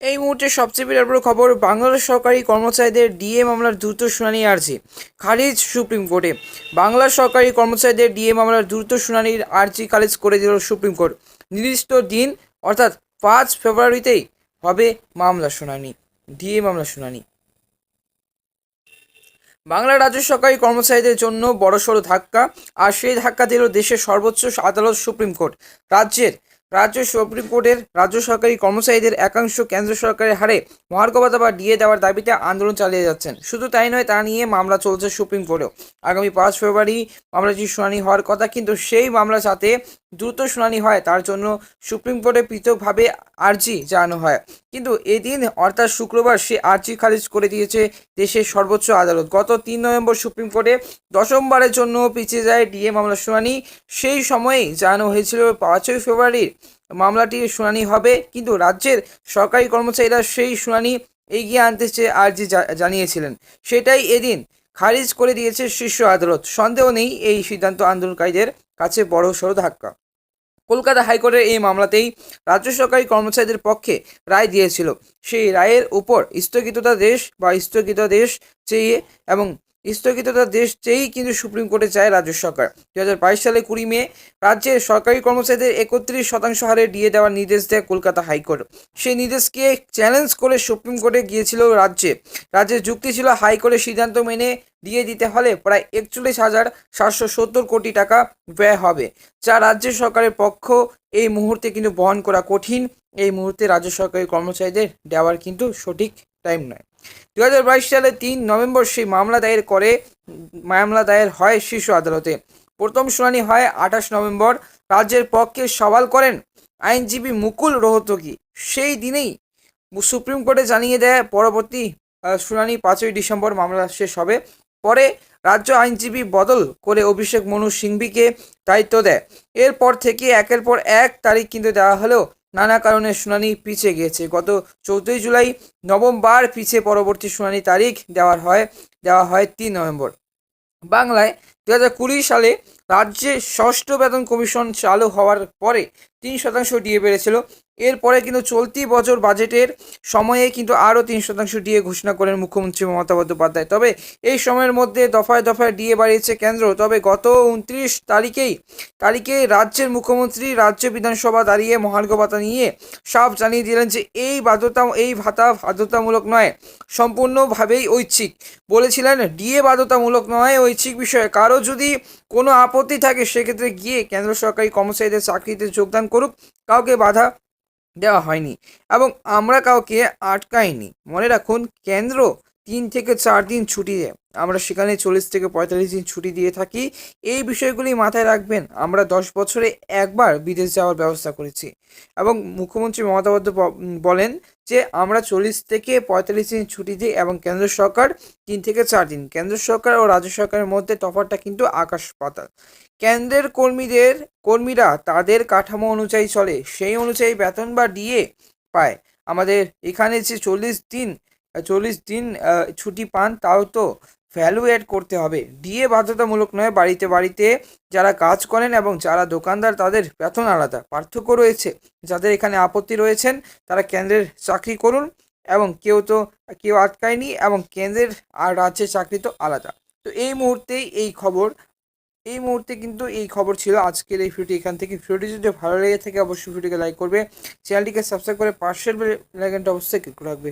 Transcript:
এই মুহূর্তে সবচেয়ে বড় খবর, বাংলাদেশ সরকারি কর্মচারীদের ডিএ মামলার দ্রুত শুনানি আর্জি খারিজ সুপ্রিম কোর্টে। বাংলা সরকারি কর্মচারীদের ডিএ মামলার দ্রুত শুনানির আর্জি খারিজ করে দিল সুপ্রিম কোর্ট। নির্দিষ্ট দিন অর্থাৎ 5 ফেব্রুয়ারিতেই হবে মামলা শুনানি, ডিএ মামলা শুনানি। বাংলার রাজ্য সরকারি কর্মচারীদের জন্য বড়সড় ধাক্কা, আর সেই ধাক্কা দিল দেশের সর্বোচ্চ আদালত সুপ্রিম কোর্ট। রাজ্য সুপ্রিম কোর্টের রাজ্য সরকারি কর্মচারীদের একাংশ কেন্দ্র সরকারের হারে মহার্ঘ ভাতা বা ডিএ দেওয়ার দাবিতে আন্দোলন চালিয়ে যাচ্ছেন। শুধু তাই নয়, তা নিয়ে মামলা চলছে সুপ্রিম কোর্টেও। আগামী 5 ফেব্রুয়ারি মামলাটি শুনানি হওয়ার কথা, কিন্তু সেই মামলা যাতে দ্রুত শুনানি হয় তার জন্য সুপ্রিম কোর্টে পৃথকভাবে আর্জি জানানো হয়। কিন্তু এদিন অর্থাৎ শুক্রবার সে আর্জি খারিজ করে দিয়েছে দেশের সর্বোচ্চ আদালত। গত 3 নভেম্বর সুপ্রিম কোর্টে দশমবারের জন্য পিছিয়ে যায় ডিএ মামলার শুনানি। সেই সময়েই জানানো হয়েছিল 5 ফেব্রুয়ারির মামলাটির শুনানি হবে, কিন্তু রাজ্যের সরকারি কর্মচারীরা সেই শুনানি এগিয়ে আনতে চেয়ে আর্জি জানিয়েছিলেন। সেটাই এদিন খারিজ করে দিয়েছে শীর্ষ আদালত। সন্দেহ নেই, এই সিদ্ধান্ত আন্দোলনকারীদের কাছে বড়সড় ধাক্কা। কলকাতা হাইকোর্টের এই মামলাতেই রাজ্য সরকারি কর্মচারীদের পক্ষে রায় দিয়েছিল। সেই রায়ের উপর স্থগিতাদেশ চেয়ে এবং স্থগিতাদেশ চেয়েই কিন্তু সুপ্রিম কোর্টে চায় রাজ্য সরকার। 2022 সালে 20 মে রাজ্যের সরকারি কর্মচারীদের 31% হারে ডিএ দেওয়ার নির্দেশ দেয় কলকাতা হাইকোর্ট। সেই নির্দেশকে চ্যালেঞ্জ করে সুপ্রিম কোর্টে গিয়েছিল রাজ্যের যুক্তি ছিল, হাইকোর্টের সিদ্ধান্ত মেনে ডিএ দিতে হলে প্রায় 41,770 কোটি টাকা ব্যয় হবে, যা রাজ্য সরকারের পক্ষ এই মুহূর্তে কিন্তু বহন করা কঠিন। এই মুহূর্তে রাজ্য সরকারি কর্মচারীদের দেওয়ার কিন্তু সঠিক টাইম নয়। 2022 সালে 3 নভেম্বর সেই মামলা দায়ের হয় শীর্ষ আদালতে। প্রথম শুনানি হয় 28 নভেম্বর। রাজ্যের পক্ষে সওয়াল করেন আইনজীবী মুকুল রোহতগি। সেই দিনেই সুপ্রিম কোর্টে জানিয়ে দেয় পরবর্তী শুনানি 5 ডিসেম্বর মামলা শেষ হবে। পরে রাজ্য আইনজীবী বদল করে অভিষেক মনু সিংভিকে দায়িত্ব দেয়। এরপর থেকে একের পর এক তারিখ কিন্তু দেওয়া হলেও নানা কারণে শুনানি পিছিয়ে গিয়েছে। গত 14 জুলাই নবমবার পিছিয়ে পরবর্তী শুনানি তারিখ দেওয়া হয় 3 নভেম্বর। বাংলায় 2020 সালে রাজ্যে ষষ্ঠ বেতন কমিশন চালু হওয়ার পরে 3% ডিএ বেড়েছিল। এরপরে কিন্তু চলতি বছর বাজেটের সময়ে কিন্তু আরও 3% ডিএ ঘোষণা করেন মুখ্যমন্ত্রী মমতা বন্দ্যোপাধ্যায়। তবে এই সময়ের মধ্যে দফায় দফায় ডিএ বাড়িয়েছে কেন্দ্র। তবে গত 29 তারিখে রাজ্যের মুখ্যমন্ত্রী রাজ্য বিধানসভা দাঁড়িয়ে মহার্ঘ ভাতা নিয়ে সাফ জানিয়ে দিলেন যে এই ভাতা বাধ্যতামূলক নয়, সম্পূর্ণভাবেই ঐচ্ছিক। বলেছিলেন, ডিএ বাধ্যতামূলক নয়, ঐচ্ছিক বিষয়। কারো যদি কোনো আপত্তি থাকে সেক্ষেত্রে গিয়ে কেন্দ্র সরকারি কর্মচারীদের চাকরিতে যোগদান করুক, কাউকে বাধা দেওয়া হয়নি এবং আমরা কাউকে আটকাইনি। মনে রাখুন, কেন্দ্র 3 থেকে 4 দিন ছুটি দেয়, আমরা সেখানে 40 থেকে 45 দিন ছুটি দিয়ে থাকি। এই বিষয়গুলি মাথায় রাখবেন। আমরা 10 বছরে একবার বিদেশ যাওয়ার ব্যবস্থা করেছি এবং মুখ্যমন্ত্রী মমতা বন্দ্যোপাধ্যায় বলেন যে আমরা 40 থেকে 45 দিন ছুটি দিই এবং কেন্দ্র সরকার 3 থেকে 4 দিন। কেন্দ্র সরকার ও রাজ্য সরকারের মধ্যে তফাৎটা কিন্তু আকাশ পাতাল। কেন্দ্রের কর্মীরা তাদের কাঠামো অনুযায়ী চলে, সেই অনুযায়ী বেতন বা ডিএ পায়। আমাদের এখানে যে 40 দিন ছুটি পান, তাও তো ভ্যালু অ্যাড করতে হবে। ডিএ বাধ্যতামূলক নয়। বাড়িতে যারা কাজ করেন এবং যারা দোকানদার, তাদের বেতন আলাদা। পার্থক্য রয়েছে। যাদের এখানে আপত্তি রয়েছেন তারা কেন্দ্রের চাকরি করুন, এবং কেউ আটকায়নি, এবং কেন্দ্রের আর রাজ্যের চাকরি তো আলাদা। তো এই মুহূর্তে কিন্তু এই খবর ছিল আজকের এই ভিডিওটি। এখান থেকে ভিডিওটি যদি ভালো লেগে থাকে অবশ্যই ভিডিওকে লাইক করবে, চ্যানেলটিকে সাবস্ক্রাইব করে পাশের বেল আইকনটা অবশ্যই ক্লিক করে রাখবে।